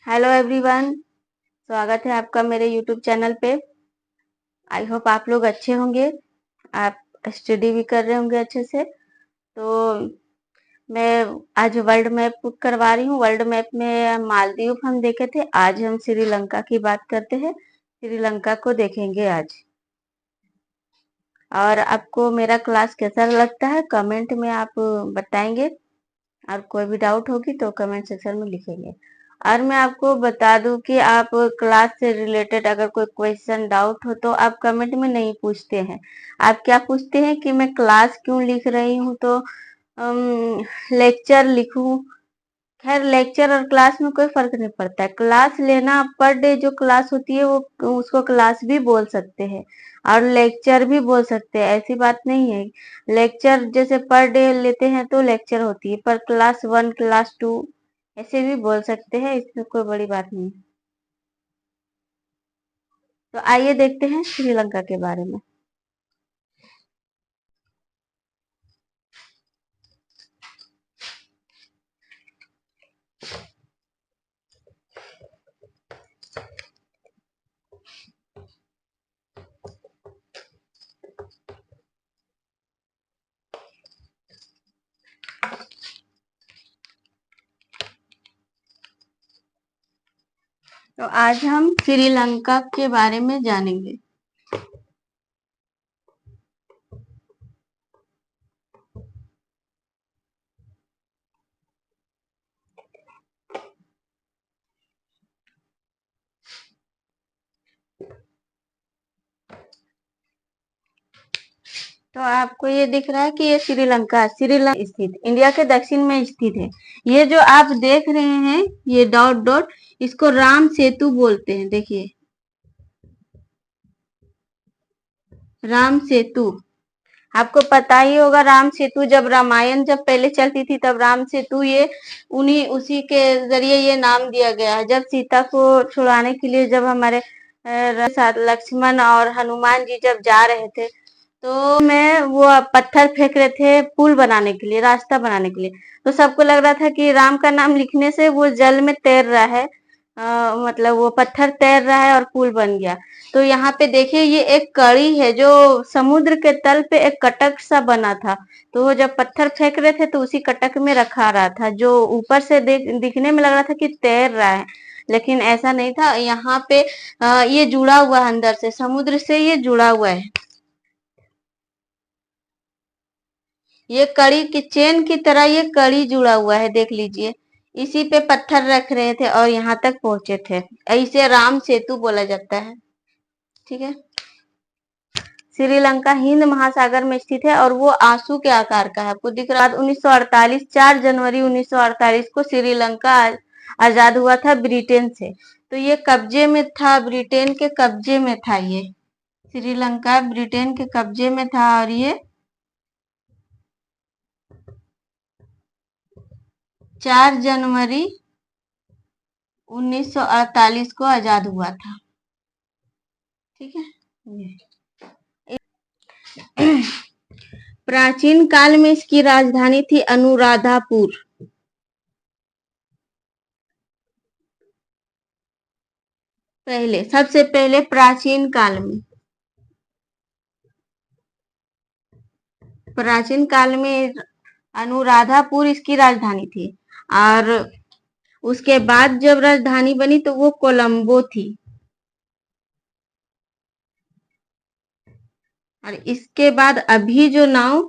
Hello everyone. स्वागत है आपका मेरे यूट्यूब चैनल पे। आई होप आप लोग अच्छे होंगे। आप स्टडी भी कर रहे होंगे अच्छे से। तो मैं आज वर्ल्ड मैप करवा रही हूँ। वर्ल्ड मैप में मालदीव हम देखे थे, आज हम श्रीलंका की बात करते हैं। श्रीलंका को देखेंगे आज। और आपको मेरा क्लास कैसा लगता है कमेंट में आप बताएंगे। और कोई भी डाउट होगी तो कमेंट सेक्शन में लिखेंगे। और मैं आपको बता दूं कि आप क्लास से रिलेटेड अगर कोई क्वेश्चन डाउट हो तो आप कमेंट में नहीं पूछते हैं। आप क्या पूछते हैं कि मैं क्लास क्यों लिख रही हूँ, तो लेक्चर लिखूं। खैर, लेक्चर और क्लास में कोई फर्क नहीं पड़ता है। क्लास लेना पर डे जो क्लास होती है वो उसको क्लास भी बोल सकते हैं और लेक्चर भी बोल सकते हैं, ऐसी बात नहीं है। लेक्चर जैसे पर डे लेते हैं तो लेक्चर होती है, पर क्लास 1 क्लास 2 ऐसे भी बोल सकते हैं, इसमें कोई बड़ी बात नहीं है। तो आइए देखते हैं श्रीलंका के बारे में। तो आज हम श्रीलंका के बारे में जानेंगे। तो आपको ये दिख रहा है कि ये श्रीलंका स्थित इंडिया के दक्षिण में स्थित है। ये जो आप देख रहे हैं, ये डॉट डॉट, इसको राम सेतु बोलते हैं। देखिए, राम सेतु। आपको पता ही होगा, राम सेतु जब रामायण जब पहले चलती थी तब राम सेतु ये उन्हीं उसी के जरिए ये नाम दिया गया है। जब सीता को छुड़ाने के लिए जब हमारे साथ लक्ष्मण और हनुमान जी जब जा रहे थे तो मैं वो पत्थर फेंक रहे थे पुल बनाने के लिए, रास्ता बनाने के लिए। तो सबको लग रहा था कि राम का नाम लिखने से वो जल में तैर रहा है, मतलब वो पत्थर तैर रहा है और पुल बन गया। तो यहाँ पे देखिए, ये एक कड़ी है जो समुद्र के तल पे एक कटक सा बना था। तो वो जब पत्थर फेंक रहे थे तो उसी कटक में रखा रहा था, जो ऊपर से दिखने में लग रहा था कि तैर रहा है, लेकिन ऐसा नहीं था। यहाँ पे ये जुड़ा हुआ है, अंदर से समुद्र से ये जुड़ा हुआ है। ये कड़ी की चेन की तरह ये कड़ी जुड़ा हुआ है, देख लीजिए। इसी पे पत्थर रख रहे थे और यहाँ तक पहुंचे थे। इसे राम सेतु बोला जाता है। ठीक है। श्रीलंका हिंद महासागर में स्थित है और वो आंसू के आकार का है। आपको दिख रहा है। 1948 4 जनवरी 1948 को श्रीलंका आजाद हुआ था ब्रिटेन से। तो ये कब्जे में था, ब्रिटेन के कब्जे में था। ये श्रीलंका ब्रिटेन के कब्जे में था और ये 4 जनवरी 1948 को आजाद हुआ था। ठीक है। प्राचीन काल में इसकी राजधानी थी अनुराधापुर। पहले, सबसे पहले प्राचीन काल में, प्राचीन काल में अनुराधापुर इसकी राजधानी थी। और उसके बाद जब राजधानी बनी तो वो कोलंबो थी। और इसके बाद अभी जो नाव,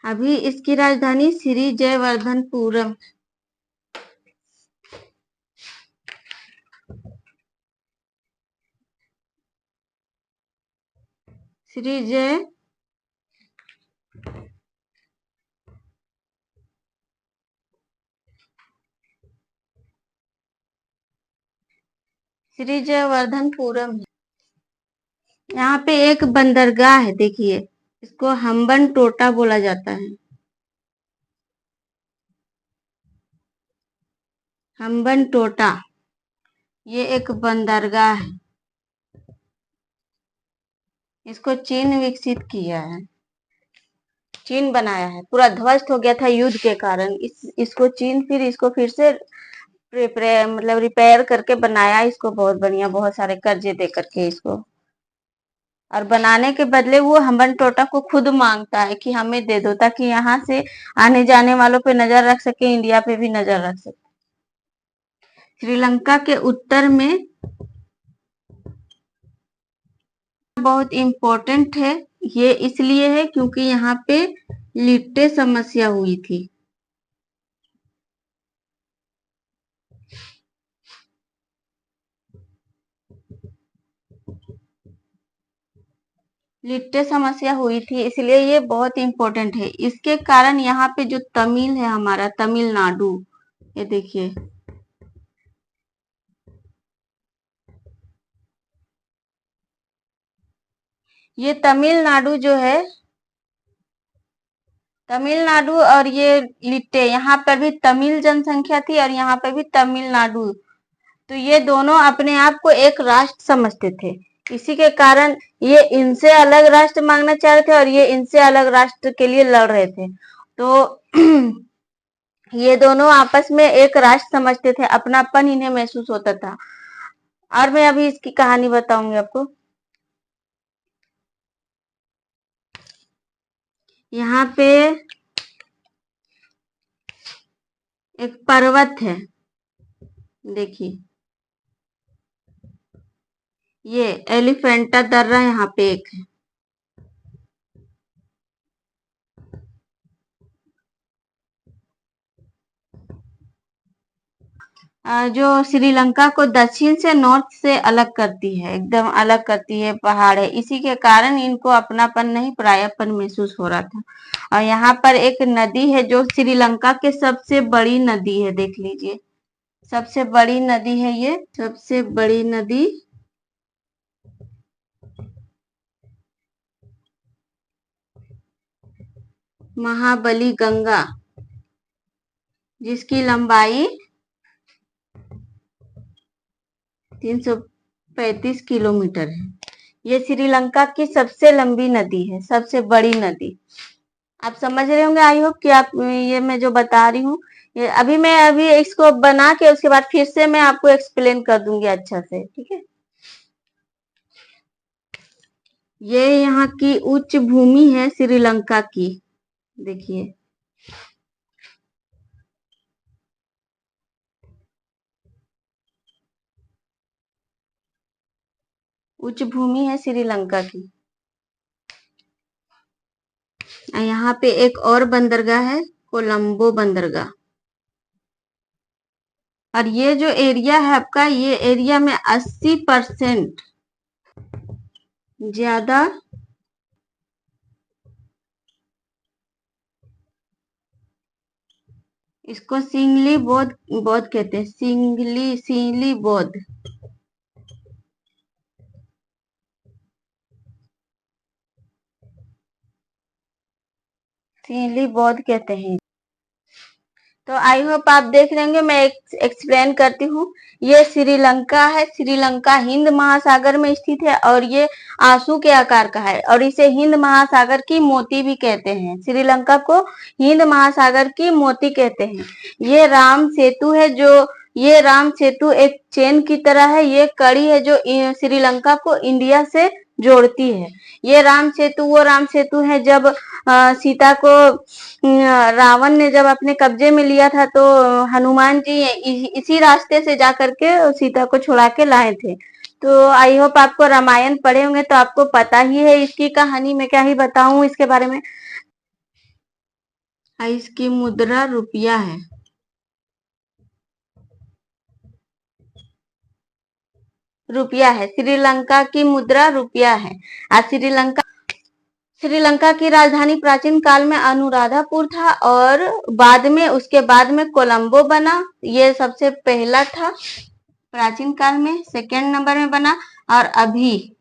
अभी इसकी राजधानी श्री जयवर्धनपुरम। श्री जय श्री जयवर्धनपुरम है। यहाँ पे एक बंदरगाह है, देखिए, इसको हम्बन टोटा बोला जाता है। हम्बन टोटा, ये एक बंदरगाह है। इसको चीन विकसित किया है, चीन बनाया है। पूरा ध्वस्त हो गया था युद्ध के कारण, इसको चीन फिर इसको फिर से मतलब रिपेयर करके बनाया इसको, बहुत बढ़िया, बहुत सारे कर्जे दे करके इसको। और बनाने के बदले वो हम्बन टोटा को खुद मांगता है कि हमें दे दो, ताकि यहाँ से आने जाने वालों पे नजर रख सके, इंडिया पे भी नजर रख सके। श्रीलंका के उत्तर में बहुत इम्पोर्टेंट है, ये इसलिए है क्योंकि यहाँ पे लिट्टे समस्या हुई थी। लिट्टे समस्या हुई थी, इसलिए ये बहुत इम्पोर्टेंट है। इसके कारण यहाँ पे जो तमिल है, हमारा तमिलनाडु, ये देखिए, ये तमिलनाडु जो है, तमिलनाडु और ये लिट्टे, यहाँ पर भी तमिल जनसंख्या थी और यहाँ पर भी तमिलनाडु, तो ये दोनों अपने आप को एक राष्ट्र समझते थे। इसी के कारण ये इनसे अलग राष्ट्र मांगना चाह रहे थे और ये इनसे अलग राष्ट्र के लिए लड़ रहे थे। तो ये दोनों आपस में एक राष्ट्र समझते थे, अपनापन इन्हें महसूस होता था। और मैं अभी इसकी कहानी बताऊंगी आपको। यहाँ पे एक पर्वत है, देखिए, ये एलिफेंटा दर्रा यहाँ पे एक है। जो श्रीलंका को दक्षिण से, नॉर्थ से अलग करती है, एकदम अलग करती है, पहाड़ है, इसी के कारण इनको अपनापन नहीं, परायापन महसूस हो रहा था। और यहाँ पर एक नदी है जो श्रीलंका के सबसे बड़ी नदी है, देख लीजिए, सबसे बड़ी नदी है ये, सबसे बड़ी नदी महाबली गंगा, जिसकी लंबाई 335 किलोमीटर है। ये श्रीलंका की सबसे लंबी नदी है, सबसे बड़ी नदी। आप समझ रहे होंगे, आई होप कि आप ये मैं जो बता रही हूँ, ये अभी इसको बना के उसके बाद फिर से मैं आपको एक्सप्लेन कर दूंगी अच्छा से, ठीक है। ये यहाँ की उच्च भूमि है श्रीलंका की, देखिए, उच्च भूमि है श्रीलंका की। यहाँ पे एक और बंदरगाह है, कोलंबो बंदरगाह। और ये जो एरिया है आपका, ये एरिया में 80% ज्यादा इसको सिंगली बौद्ध बौद्ध कहते हैं, सिंगली बौद्ध, सिंगली बौद्ध कहते हैं। तो आई होप आप देख रहे होंगे, मैं एक्सप्लेन करती हूँ। ये श्रीलंका है, श्रीलंका हिंद महासागर में स्थित है और ये आंसू के आकार का है और इसे हिंद महासागर की मोती भी कहते हैं। श्रीलंका को हिंद महासागर की मोती कहते हैं। ये राम सेतु है, जो ये राम सेतु एक चेन की तरह है, ये कड़ी है जो श्रीलंका को इंडिया से जोड़ती है। ये राम सेतु वो राम सेतु है जब सीता को रावण ने जब अपने कब्जे में लिया था, तो हनुमान जी इसी रास्ते से जा करके सीता को छुड़ा के लाए थे। तो आई होप आपको रामायण पढ़े होंगे तो आपको पता ही है इसकी कहानी, मैं क्या ही बताऊं इसके बारे में। इसकी मुद्रा रुपया है, रुपया है, श्रीलंका की मुद्रा रुपया है। आज श्रीलंका की राजधानी प्राचीन काल में अनुराधापुर था और बाद में, उसके बाद में कोलंबो बना। ये सबसे पहला था प्राचीन काल में, सेकंड नंबर में बना, और अभी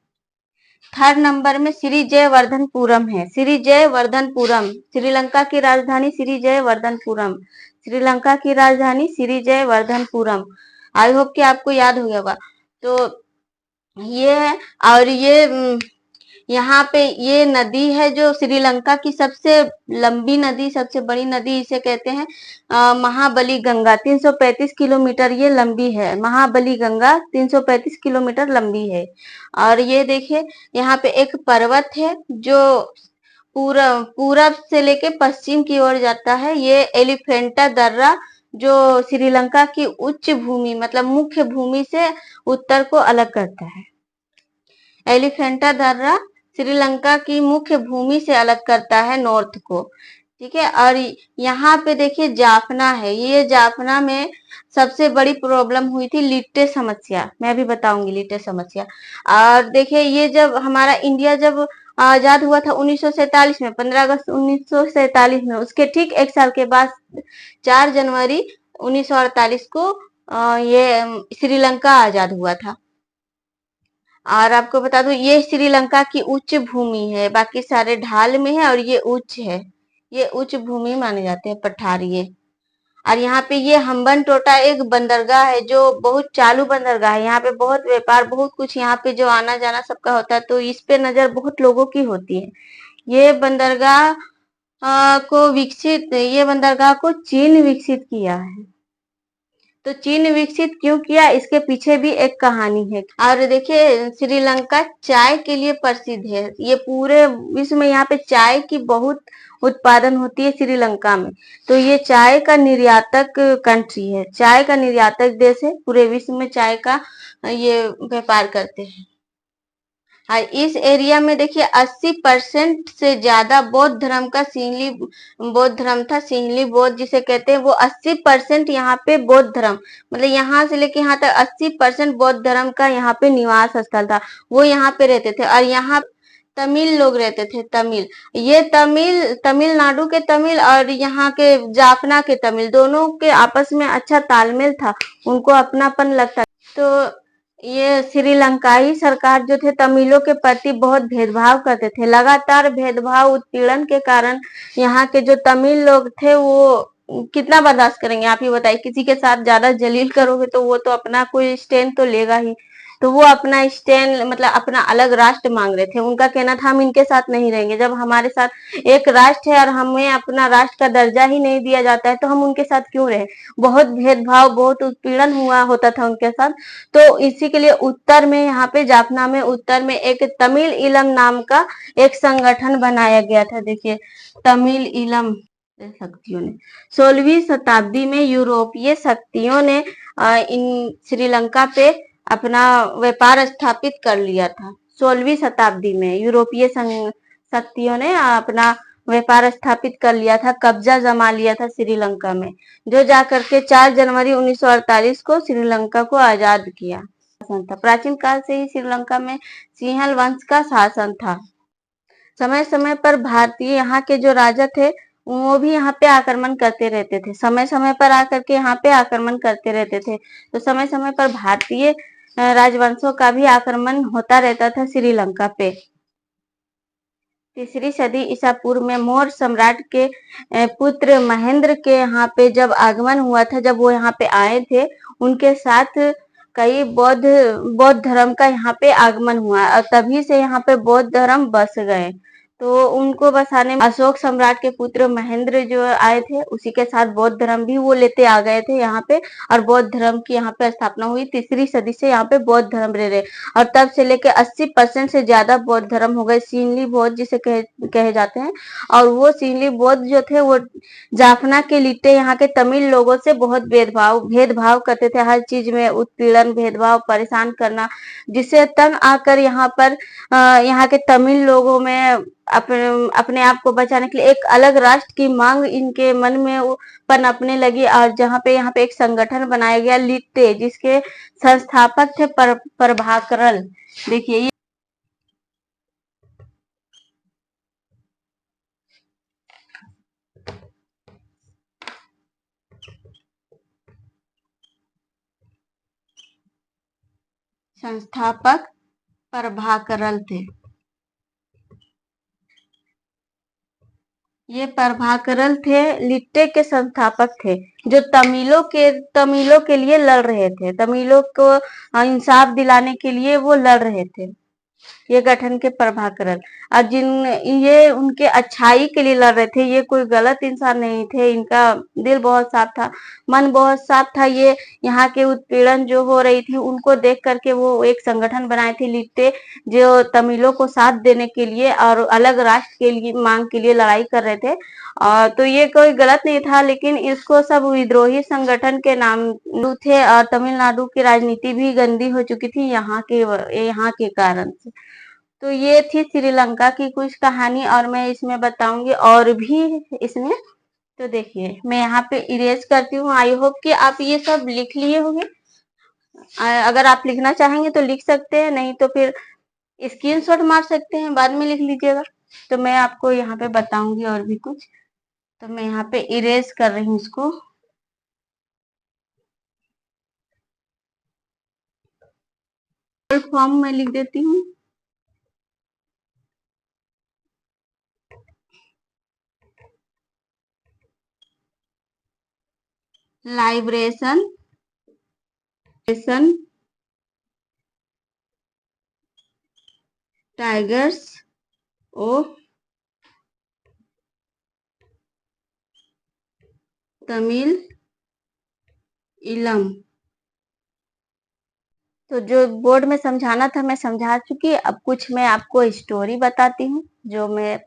थर्ड नंबर में श्री जयवर्धनपुरम है। श्री जयवर्धनपुरम, श्रीलंका की राजधानी श्री जयवर्धनपुरम, श्रीलंका की राजधानी श्री जयवर्धनपुरम। आई होप कि आपको याद हो गया होगा। तो ये है, और यहाँ पे ये नदी है जो श्रीलंका की सबसे लंबी नदी, सबसे बड़ी नदी इसे कहते हैं महाबली गंगा। 335 किलोमीटर ये लंबी है। महाबली गंगा 335 किलोमीटर लंबी है। और ये देखिए यहाँ पे एक पर्वत है जो पूरब से लेके पश्चिम की ओर जाता है। ये एलिफेंटा दर्रा जो श्रीलंका की उच्च भूमि मतलब मुख्य भूमि से उत्तर को अलग करता है। एलिफेंटा दर्रा श्रीलंका की मुख्य भूमि से अलग करता है नॉर्थ को। ठीक है। और यहाँ पे देखिए जाफना है। ये जाफना में सबसे बड़ी प्रॉब्लम हुई थी लिट्टे समस्या। मैं भी बताऊंगी लिट्टे समस्या। और देखिए ये जब हमारा इंडिया जब आजाद हुआ था 1947 में, 15 अगस्त 1947 में, उसके ठीक एक साल के बाद 4 जनवरी 1948 को ये श्रीलंका आजाद हुआ था। और आपको बता दूं ये श्रीलंका की उच्च भूमि है, बाकी सारे ढाल में है और ये उच्च है। ये उच्च भूमि माने जाते हैं पठार ये। और यहाँ पे ये हम्बन टोटा एक बंदरगाह है जो बहुत चालू बंदरगाह है। यहाँ पे बहुत व्यापार, बहुत कुछ यहाँ पे जो आना जाना सबका होता है, तो इस पे नजर बहुत लोगों की होती है। ये बंदरगाह ये बंदरगाह को चीन विकसित किया है। तो चीन विकसित क्यों किया, इसके पीछे भी एक कहानी है। और देखिए श्रीलंका चाय के लिए प्रसिद्ध है। ये पूरे विश्व में यहाँ पे चाय की बहुत उत्पादन होती है श्रीलंका में। तो ये चाय का निर्यातक कंट्री है, चाय का निर्यातक देश है। पूरे विश्व में चाय का ये व्यापार करते हैं। हाँ, इस एरिया में देखिए 80% से ज्यादा बौद्ध धर्म का सिंहली बौद्ध धर्म था। सिंहली बौद्ध जिसे कहते हैं, वो 80% यहाँ पे बौद्ध धर्म, मतलब यहाँ से लेके यहाँ तक 80% बौद्ध धर्म का यहाँ पे निवास स्थल था। वो यहाँ पे रहते थे। और यहाँ तमिल लोग रहते थे। तमिल, ये तमिलनाडु के तमिल और यहाँ के जाफना के तमिल, दोनों के आपस में अच्छा तालमेल था, उनको अपनापन लगता। तो ये श्रीलंकाई सरकार जो थे तमिलों के प्रति बहुत भेदभाव करते थे। लगातार भेदभाव उत्पीड़न के कारण यहाँ के जो तमिल लोग थे वो कितना बर्दाश्त करेंगे, आप ही बताइए। किसी के साथ ज्यादा जलील करोगे तो वो तो अपना कोई स्टैंड तो लेगा ही। तो वो अपना स्टैंड मतलब अपना अलग राष्ट्र मांग रहे थे। उनका कहना था हम इनके साथ नहीं रहेंगे। जब हमारे साथ एक राष्ट्र है और हमें अपना राष्ट्र का दर्जा ही नहीं दिया जाता है तो हम उनके साथ क्यों रहे। बहुत भेदभाव, बहुत उत्पीड़न हुआ होता था उनके साथ। तो इसी के लिए उत्तर में यहाँ पे जाफना में उत्तर में एक तमिल इलम नाम का एक संगठन बनाया गया था। देखिए तमिल इलम शक्तियों ने 16वीं शताब्दी में यूरोपीय शक्तियों ने इन श्रीलंका पे अपना व्यापार स्थापित कर लिया था। 16वीं शताब्दी में यूरोपीय शक्तियों ने अपना व्यापार स्थापित कर लिया था, कब्जा जमा लिया था श्रीलंका में, जो जाकर के 4 जनवरी 1948 को श्रीलंका को आजाद किया। था प्राचीन काल से ही श्रीलंका में सिंहल वंश का शासन था। समय समय पर भारतीय यहाँ के जो राजा थे वो भी यहाँ पे आक्रमण करते रहते थे। समय समय पर आकर के यहाँ पे आक्रमण करते रहते थे। तो समय समय पर भारतीय राजवंशों का भी आक्रमण होता रहता था श्रीलंका पे। 3री सदी ईसा पूर्व में मौर्य सम्राट के पुत्र महेंद्र के यहाँ पे जब आगमन हुआ था, जब वो यहाँ पे आए थे, उनके साथ कई बौद्ध धर्म का यहाँ पे आगमन हुआ और तभी से यहाँ पे बौद्ध धर्म बस गए। तो उनको बसाने में अशोक सम्राट के पुत्र महेंद्र जो आए थे, उसी के साथ बौद्ध धर्म भी वो लेते आ गए थे यहाँ पे। और बौद्ध धर्म की यहाँ पे स्थापना हुई। 3री सदी से यहाँ पे बौद्ध धर्म रहे और तब से लेके 80% से ज्यादा बौद्ध धर्म हो गए। सिंहली बौद्ध जिसे कहे जाते हैं। और वो सिंहली बौद्ध जो थे वो जाफना के लिट्टे यहाँ के तमिल लोगों से बहुत भेदभाव करते थे। हर चीज में उत्पीड़न, भेदभाव, परेशान करना, जिससे तंग आकर यहाँ पर यहाँ के तमिल लोगों में अपने आप को बचाने के लिए एक अलग राष्ट्र की मांग इनके मन में पनपने लगी। और जहाँ पे यहाँ पे एक संगठन बनाया गया लिट्टे, जिसके संस्थापक थे प्रभाकरल। देखिए संस्थापक प्रभाकरल थे। ये प्रभाकरल थे, लिट्टे के संस्थापक थे, जो तमिलों के लिए लड़ रहे थे। तमिलों को इंसाफ दिलाने के लिए वो लड़ रहे थे। ये गठन के प्रभाकरण। और जिन ये उनके अच्छाई के लिए लड़ रहे थे, ये कोई गलत इंसान नहीं थे, इनका दिल बहुत साफ था, मन बहुत साफ था। ये यहाँ के उत्पीड़न जो हो रही थी उनको देख करके वो एक संगठन बनाए थे लिट्टे, जो तमिलों को साथ देने के लिए और अलग राष्ट्र के लिए मांग के लिए लड़ाई कर रहे थे। तो ये कोई गलत नहीं था, लेकिन इसको सब विद्रोही संगठन के नाम थे और तमिलनाडु की राजनीति भी गंदी हो चुकी थी यहाँ के कारण से। तो ये थी श्रीलंका की कुछ कहानी, और मैं इसमें बताऊंगी और भी इसमें। तो देखिए मैं यहाँ पे इरेज करती हूँ। आई होप कि आप ये सब लिख लिए होंगे। अगर आप लिखना चाहेंगे तो लिख सकते हैं, नहीं तो फिर स्क्रीनशॉट मार सकते हैं, बाद में लिख लीजिएगा। तो मैं आपको यहाँ पे बताऊंगी और भी कुछ। तो मैं यहाँ पे इरेज कर रही हूँ इसको। फॉर्म में लिख देती हूँ। लाइब्रेशन टाइगर्स ऑफ तमिल इलम। तो जो बोर्ड में समझाना था मैं समझा चुकी। अब कुछ मैं आपको स्टोरी बताती हूँ जो मैं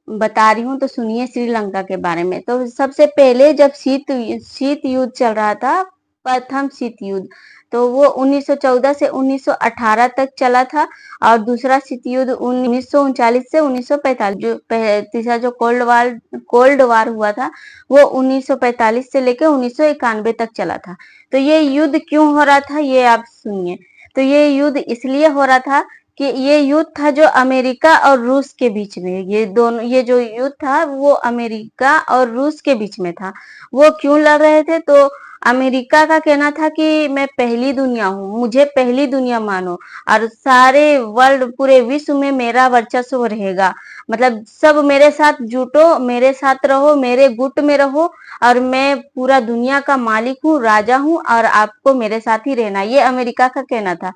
बता रही हूँ, तो सुनिए श्रीलंका के बारे में। तो सबसे पहले जब शीत युद्ध चल रहा था, प्रथम शीत युद्ध, तो वो 1914 से 1918 तक चला था। और दूसरा शीत युद्ध 1939 से 1945, जो तीसरा जो कोल्ड वार हुआ था वो 1945 से लेकर 1991 तक चला था। तो ये युद्ध क्यों हो रहा था ये आप सुनिए। तो ये युद्ध इसलिए हो रहा था कि ये युद्ध था जो अमेरिका और रूस के बीच में, ये जो युद्ध था वो अमेरिका और रूस के बीच में था। वो क्यों लड़ रहे थे? तो अमेरिका का कहना था कि मैं पहली दुनिया हूँ, मुझे पहली दुनिया मानो, और सारे वर्ल्ड, पूरे विश्व में मेरा वर्चस्व रहेगा। मतलब सब मेरे साथ जुटो, मेरे साथ रहो, मेरे गुट में रहो, और मैं पूरा दुनिया का मालिक हूँ, राजा हूँ, और आपको मेरे साथ ही रहना। ये अमेरिका का कहना था।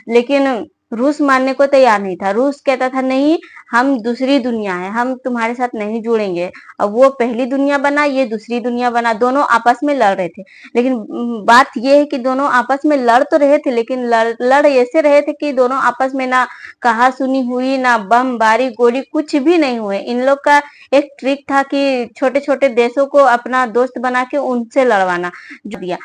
लेकिन रूस मानने को तैयार नहीं था। रूस कहता था नहीं, हम दूसरी दुनिया है, हम तुम्हारे साथ नहीं जुड़ेंगे। अब वो पहली दुनिया बना, ये दूसरी दुनिया बना, दोनों आपस में लड़ रहे थे। लेकिन बात ये है कि दोनों आपस में लड़ तो रहे थे, लेकिन लड़ ऐसे रहे थे कि दोनों आपस में ना कहा सुनी हुई, ना बम बारी गोली, कुछ भी नहीं हुए। इन लोग का एक ट्रिक था कि छोटे छोटे देशों को अपना दोस्त बना के उनसे लड़वाना दिया।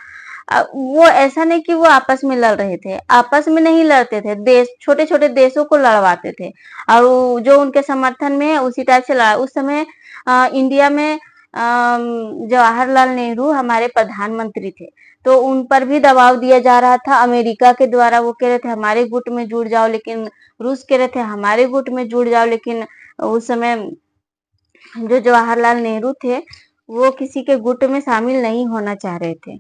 वो ऐसा नहीं कि वो आपस में लड़ रहे थे, आपस में नहीं लड़ते थे, देश, छोटे छोटे देशों को लड़वाते थे, और जो उनके समर्थन में है उसी टाइप से लड़ा। उस समय इंडिया में जवाहरलाल नेहरू हमारे प्रधानमंत्री थे, तो उन पर भी दबाव दिया जा रहा था अमेरिका के द्वारा। वो कह रहे थे हमारे गुट में जुड़ जाओ, लेकिन रूस कह रहे थे हमारे गुट में जुड़ जाओ। लेकिन उस समय जो जवाहरलाल नेहरू थे वो किसी के गुट में शामिल नहीं होना चाह रहे थे।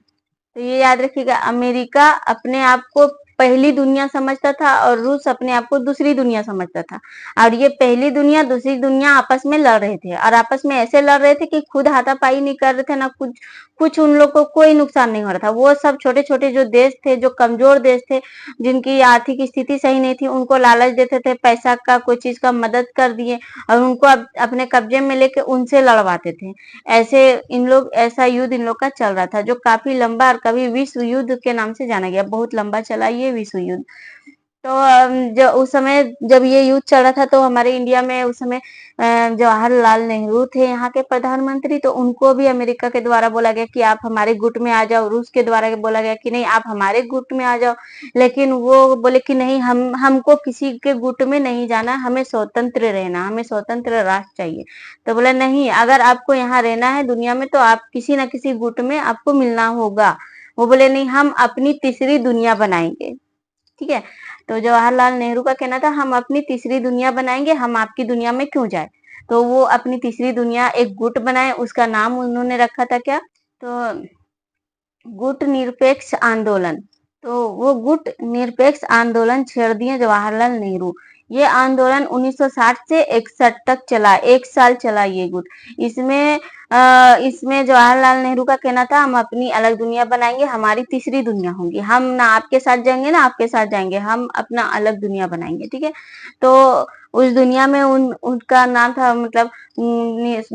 तो ये याद रखिएगा, अमेरिका अपने आप को पहली दुनिया समझता था और रूस अपने आप को दूसरी दुनिया समझता था। और ये पहली दुनिया दूसरी दुनिया आपस में लड़ रहे थे, और आपस में ऐसे लड़ रहे थे कि खुद हाथापाई नहीं कर रहे थे, ना कुछ कुछ उन लोग को कोई नुकसान नहीं हो रहा था। वो सब छोटे छोटे जो देश थे, जो कमजोर देश थे, जिनकी आर्थिक स्थिति सही नहीं थी, उनको लालच देते थे, पैसा का, कोई चीज का मदद कर दिए, और उनको अपने कब्जे में लेके उनसे लड़वाते थे। ऐसे इन लोग, ऐसा युद्ध इन लोग का चल रहा था, जो काफी लंबा और कभी विश्व युद्ध के नाम से जाना गया। बहुत लंबा चला ये विश्व युद्ध। तो जो उस समय जब ये युद्ध चल रहा था, तो हमारे इंडिया में उस समय जवाहरलाल नेहरू थे यहाँ के प्रधानमंत्री। तो उनको भी अमेरिका के द्वारा बोला गया कि आप हमारे गुट में आ जाओ, रूस के द्वारा बोला गया कि नहीं आप हमारे गुट में आ जाओ। लेकिन वो बोले कि नहीं, हमको किसी के गुट में नहीं जाना, हमें स्वतंत्र रहना, हमें स्वतंत्र राष्ट्र चाहिए। तो बोला नहीं, अगर आपको यहाँ रहना है दुनिया में, तो आप किसी न किसी गुट में आपको मिलना होगा। वो बोले नहीं, हम अपनी तीसरी दुनिया बनाएंगे। ठीक है, तो जवाहरलाल नेहरू का कहना था हम अपनी तीसरी दुनिया बनाएंगे, हम आपकी दुनिया में क्यों जाए। तो वो अपनी तीसरी दुनिया एक गुट बनाए, उसका नाम उन्होंने रखा था क्या, तो गुट निरपेक्ष आंदोलन। तो वो गुट निरपेक्ष आंदोलन छेड़ दिए जवाहरलाल नेहरू। ये आंदोलन 1960 से 61 तक चला, 1 साल चला ये गुट। इसमें इसमें जवाहरलाल नेहरू का कहना था हम अपनी अलग दुनिया बनाएंगे, हमारी तीसरी दुनिया होगी, हम ना आपके साथ जाएंगे ना आपके साथ जाएंगे, हम अपना अलग दुनिया बनाएंगे, ठीक है। तो उस दुनिया में उनका नाम था मतलब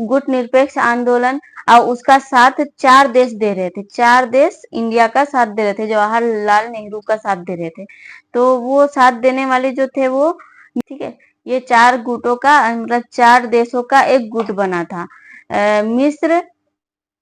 गुट निरपेक्ष आंदोलन, और उसका साथ 4 देश दे रहे थे, 4 देश इंडिया का साथ दे रहे थे, जवाहरलाल नेहरू का साथ दे रहे थे। तो वो साथ देने वाले जो थे वो, ठीक है, ये 4 गुटों का मतलब 4 देशों का एक गुट बना था।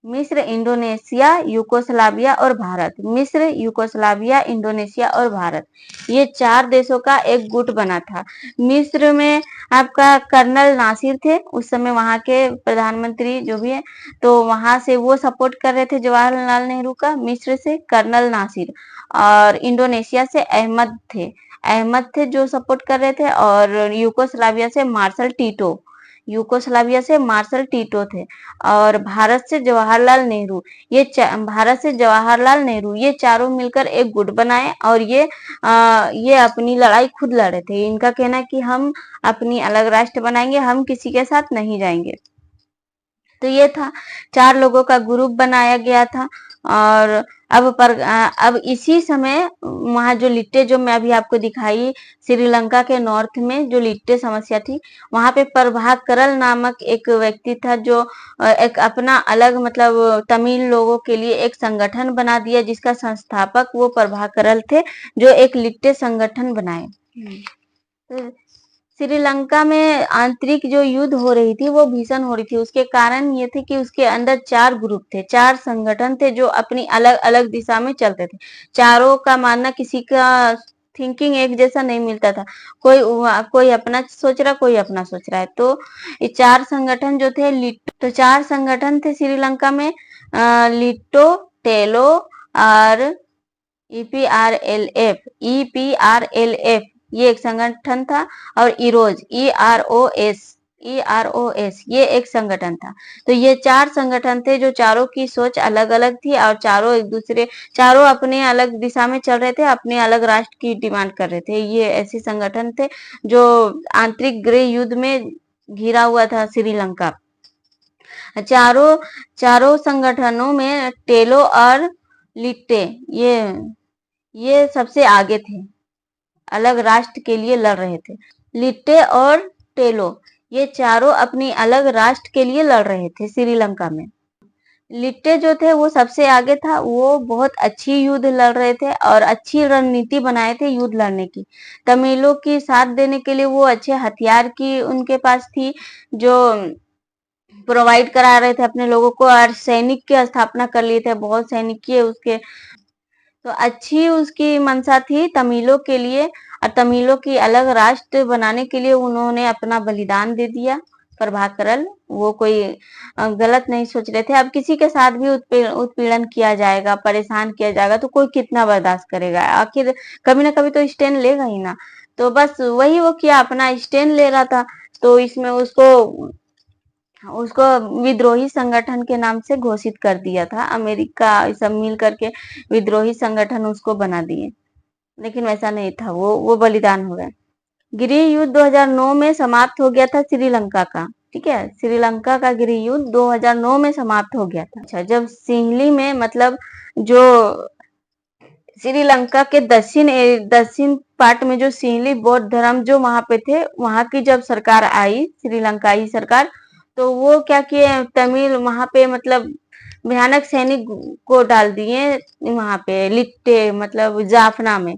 मिस्र, इंडोनेशिया, यूगोस्लाविया और भारत। मिस्र, यूगोस्लाविया, इंडोनेशिया और भारत, ये 4 देशों का एक गुट बना था। मिस्र में आपका कर्नल नासिर थे उस समय, वहां के प्रधानमंत्री जो भी है, तो वहां से वो सपोर्ट कर रहे थे जवाहरलाल नेहरू का, मिस्र से कर्नल नासिर, और इंडोनेशिया से अहमद थे जो सपोर्ट कर रहे थे, और यूगोस्लाविया से मार्शल टीटो थे, और भारत से जवाहरलाल नेहरू, ये चारों मिलकर एक गुट बनाए, और ये अपनी लड़ाई खुद लड़े थे। इनका कहना है कि हम अपनी अलग राष्ट्र बनाएंगे, हम किसी के साथ नहीं जाएंगे। तो ये था, 4 लोगों का ग्रुप बनाया गया था। और अब इसी समय वहां जो लिट्टे, जो मैं अभी आपको दिखाई, श्रीलंका के नॉर्थ में जो लिट्टे समस्या थी, वहां पे प्रभाकरल नामक एक व्यक्ति था जो एक अपना अलग मतलब तमिल लोगों के लिए एक संगठन बना दिया, जिसका संस्थापक वो प्रभाकरल थे, जो एक लिट्टे संगठन बनाए। तो श्रीलंका में आंतरिक जो युद्ध हो रही थी वो भीषण हो रही थी। उसके कारण ये थे कि उसके अंदर 4 ग्रुप थे, 4 संगठन थे जो अपनी अलग अलग दिशा में चलते थे। चारों का मानना, किसी का थिंकिंग एक जैसा नहीं मिलता था, कोई अपना सोच रहा, कोई अपना सोच रहा है। तो ये 4 संगठन जो थे, तो 4 संगठन थे श्रीलंका में, लिट्टो, टेलो और ईपीआरएलएफ, ये एक संगठन था, और इरोज, ईआरओएस, ये एक संगठन था। तो ये 4 संगठन थे जो चारों की सोच अलग अलग थी, और चारों अपने अलग दिशा में चल रहे थे, अपने अलग राष्ट्र की डिमांड कर रहे थे। ये ऐसे संगठन थे जो आंतरिक गृह युद्ध में घिरा हुआ था श्रीलंका। चारों संगठनों में टेलो और लिट्टे, ये सबसे आगे थे, अलग राष्ट्र के लिए लड़ रहे थे। लिट्टे और टेलो, ये चारों अपनी अलग राष्ट्र के लिए लड़ रहे थे श्रीलंका में। लिट्टे जो थे वो सबसे आगे था, वो बहुत अच्छी युद्ध लड़ रहे थे और अच्छी रणनीति बनाए थे युद्ध लड़ने की। तमिलों की साथ देने के लिए वो अच्छे हथियार की उनके पास थी, जो प्रोवाइड करा रहे थे अपने लोगों को, और सैनिक की स्थापना कर लिए थे, बहुत सैनिक किए उसके। तो अच्छी उसकी मंशा थी तमिलों के लिए, और तमिलों की अलग राष्ट्र बनाने के लिए उन्होंने अपना बलिदान दे दिया। प्रभाकरल वो कोई गलत नहीं सोच रहे थे। अब किसी के साथ भी उत्पीड़न किया जाएगा, परेशान किया जाएगा, तो कोई कितना बर्दाश्त करेगा, आखिर कभी ना कभी तो स्टैंड लेगा ही ना। तो बस वही वो किया, अपना स्टैंड ले रहा था। तो इसमें उसको विद्रोही संगठन के नाम से घोषित कर दिया था। अमेरिका सब मिल करके विद्रोही संगठन उसको बना दिए, लेकिन वैसा नहीं था, वो बलिदान हो गए। गृह युद्ध 2009 में समाप्त हो गया था श्रीलंका का, ठीक है, श्रीलंका का गृह युद्ध 2009 में समाप्त हो गया था। अच्छा, जब सिंहली में मतलब जो श्रीलंका के दक्षिण पार्ट में जो सिंहली बौद्ध धर्म जो वहां पे थे, वहां की जब सरकार आई, श्रीलंकाई सरकार, तो वो क्या किए, तमिल वहां पे मतलब भयानक सैनिक को डाल दिए वहां पे लिट्टे मतलब जाफना में,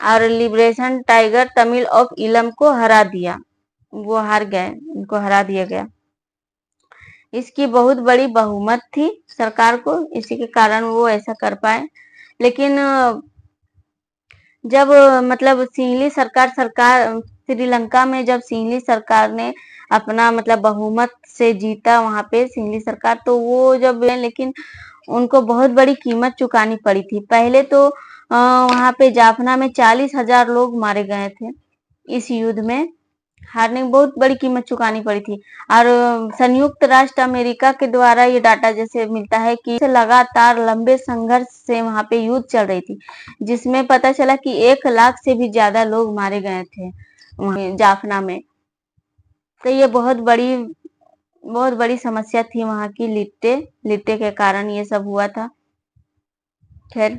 और लिबरेशन टाइगर तमिल ऑफ इलम को हरा दिया, वो हार गए, उनको हरा दिया गया। इसकी बहुत बड़ी बहुमत थी सरकार को, इसी के कारण वो ऐसा कर पाए। लेकिन जब मतलब सिंहली सरकार श्रीलंका में जब सिंहली सरकार ने अपना मतलब बहुमत से जीता वहां पे सिंहली सरकार, तो वो जब, लेकिन उनको बहुत बड़ी कीमत चुकानी पड़ी थी। पहले तो वहां पे जाफना में 40,000 लोग मारे गए थे इस युद्ध में, हारने में बहुत बड़ी कीमत चुकानी पड़ी थी। और संयुक्त राष्ट्र अमेरिका के द्वारा ये डाटा जैसे मिलता है कि लगातार लंबे संघर्ष से वहां पे युद्ध चल रही थी, जिसमें पता चला कि 1 लाख से भी ज्यादा लोग मारे गए थे वहीं जाफना में। तो ये बहुत बड़ी बहुत बड़ी समस्या थी वहाँ की, लिट्टे लिट्टे के कारण ये सब हुआ था। खैर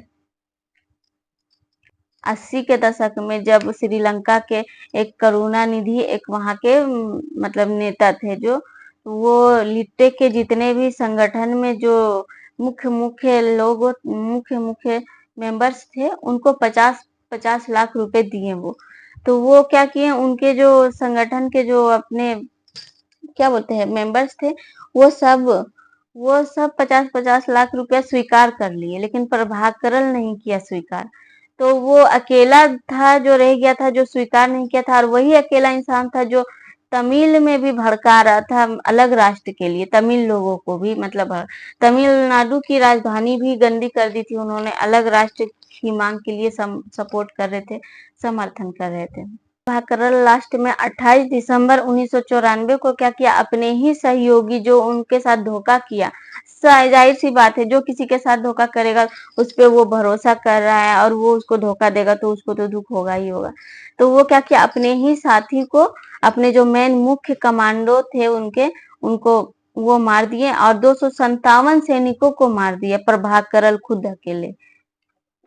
80 के दशक में जब श्रीलंका के एक करुणानिधि एक वहाँ के मतलब नेता थे, जो वो लिट्टे के जितने भी संगठन में जो मुख्य मुख्य लोग मुख्य मुख्य मेंबर्स थे, उनको 50 लाख रुपए दिए वो। तो वो क्या किए, उनके जो संगठन के जो अपने क्या बोलते हैं मेंबर्स थे, वो सब वो सब 50-50 लाख रुपया स्वीकार कर लिए, लेकिन प्रभाकरल नहीं किया स्वीकार। तो वो अकेला था जो रह गया था, जो स्वीकार नहीं किया था, और वही अकेला इंसान था जो तमिल में भी भड़का रहा था अलग राष्ट्र के लिए, तमिल लोगों को भी, मतलब तमिलनाडु की राजधानी भी गंदी कर दी थी उन्होंने, अलग राष्ट्र की मांग के लिए सपोर्ट कर रहे थे, समर्थन कर रहे थे। प्रभाकरल लास्ट में 28 दिसंबर 1994 को क्या किया, अपने ही सहयोगी जो उनके साथ धोखा किया, जाहिर सी बात है जो किसी के साथ धोखा करेगा उस पर वो भरोसा कर रहा है और वो उसको धोखा देगा तो उसको तो दुख होगा ही होगा। तो वो क्या किया, अपने ही साथी को, अपने जो मेन मुख्य कमांडो थे उनके, उनको वो मार दिए और 257 सैनिकों को मार दिया, प्रभाकरल खुद अकेले।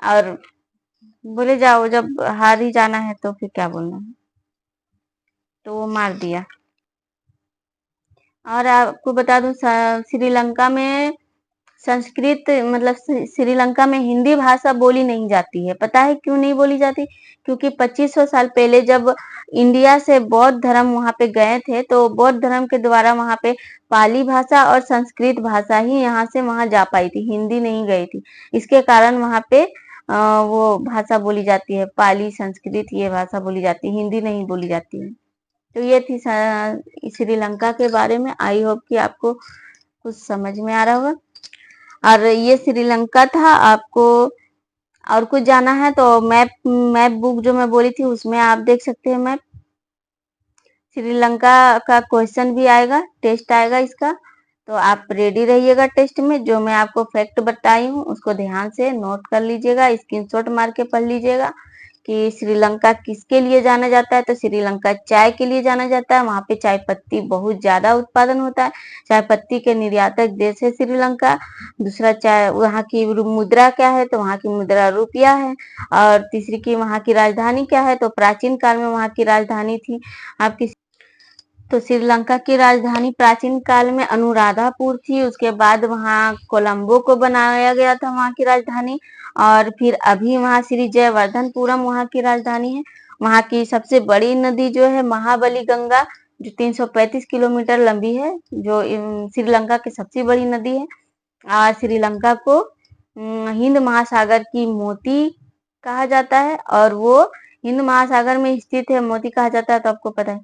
और बोले जाओ, जब हार ही जाना है तो फिर क्या बोलना है, तो वो मार दिया। और आपको बता दूं, श्रीलंका में संस्कृत मतलब श्रीलंका में हिंदी भाषा बोली नहीं जाती है। पता है क्यों नहीं बोली जाती? क्योंकि 2500 साल पहले जब इंडिया से बौद्ध धर्म वहां पे गए थे, तो बौद्ध धर्म के द्वारा वहां पे पाली भाषा और संस्कृत भाषा ही यहाँ से वहां जा पाई थी, हिंदी नहीं गई थी। इसके कारण वहां पे वो भाषा बोली जाती है, पाली संस्कृत ये भाषा बोली जाती है, हिंदी नहीं बोली जाती है। तो ये थी श्रीलंका के बारे में। आई होप कि आपको कुछ समझ में आ रहा होगा। और ये श्रीलंका था। आपको और कुछ जाना है तो मैप मैप बुक जो मैं बोली थी उसमें आप देख सकते हैं मैप। श्रीलंका का क्वेश्चन भी आएगा, टेस्ट आएगा इसका, तो आप रेडी रहिएगा टेस्ट में। जो मैं आपको फैक्ट बताई हूँ उसको ध्यान से नोट कर लीजिएगा, स्क्रीनशॉट मार के पढ़ लीजिएगा कि श्रीलंका किसके लिए जाना जाता है। तो श्रीलंका चाय के लिए जाना जाता है, वहां पे चाय पत्ती बहुत ज्यादा उत्पादन होता है, चाय पत्ती के निर्यातक देश है श्रीलंका। दूसरा, चाय वहाँ की मुद्रा क्या है, तो वहाँ की मुद्रा रुपया है। और तीसरी की वहाँ की राजधानी क्या है, तो प्राचीन काल में वहाँ की राजधानी थी आपकी, तो श्रीलंका की राजधानी प्राचीन काल में अनुराधापुर थी। उसके बाद वहाँ कोलंबो को बनाया गया था वहाँ की राजधानी, और फिर अभी वहाँ श्री जयवर्धनपुरम वहाँ की राजधानी है। वहाँ की सबसे बड़ी नदी जो है महाबली गंगा, जो 335 किलोमीटर लंबी है, जो श्रीलंका की सबसे बड़ी नदी है। और श्रीलंका को हिंद महासागर की मोती कहा जाता है, और वो हिंद महासागर में स्थित है, मोती कहा जाता है, तो आपको पता है।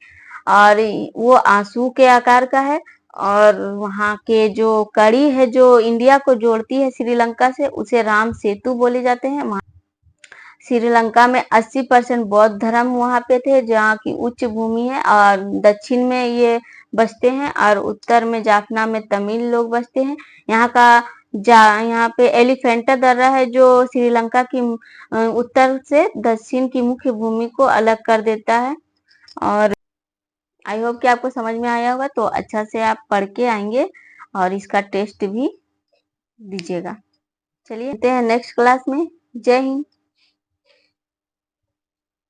और वो आंसू के आकार का है, और वहाँ के जो कड़ी है जो इंडिया को जोड़ती है श्रीलंका से, उसे राम सेतु बोले जाते हैं। श्रीलंका में 80% बौद्ध धर्म वहाँ पे थे, जहाँ की उच्च भूमि है, और दक्षिण में ये बसते हैं, और उत्तर में जाफना में तमिल लोग बसते हैं। यहाँ का यहाँ पे एलिफेंटा दर्रा है जो श्रीलंका की उत्तर से दक्षिण की मुख्य भूमि को अलग कर देता है। और आई होप कि आपको समझ में आया होगा, तो अच्छा से आप पढ़ के आएंगे और इसका टेस्ट भी दीजिएगा। चलिए मिलते हैं नेक्स्ट क्लास में। जय हिंद।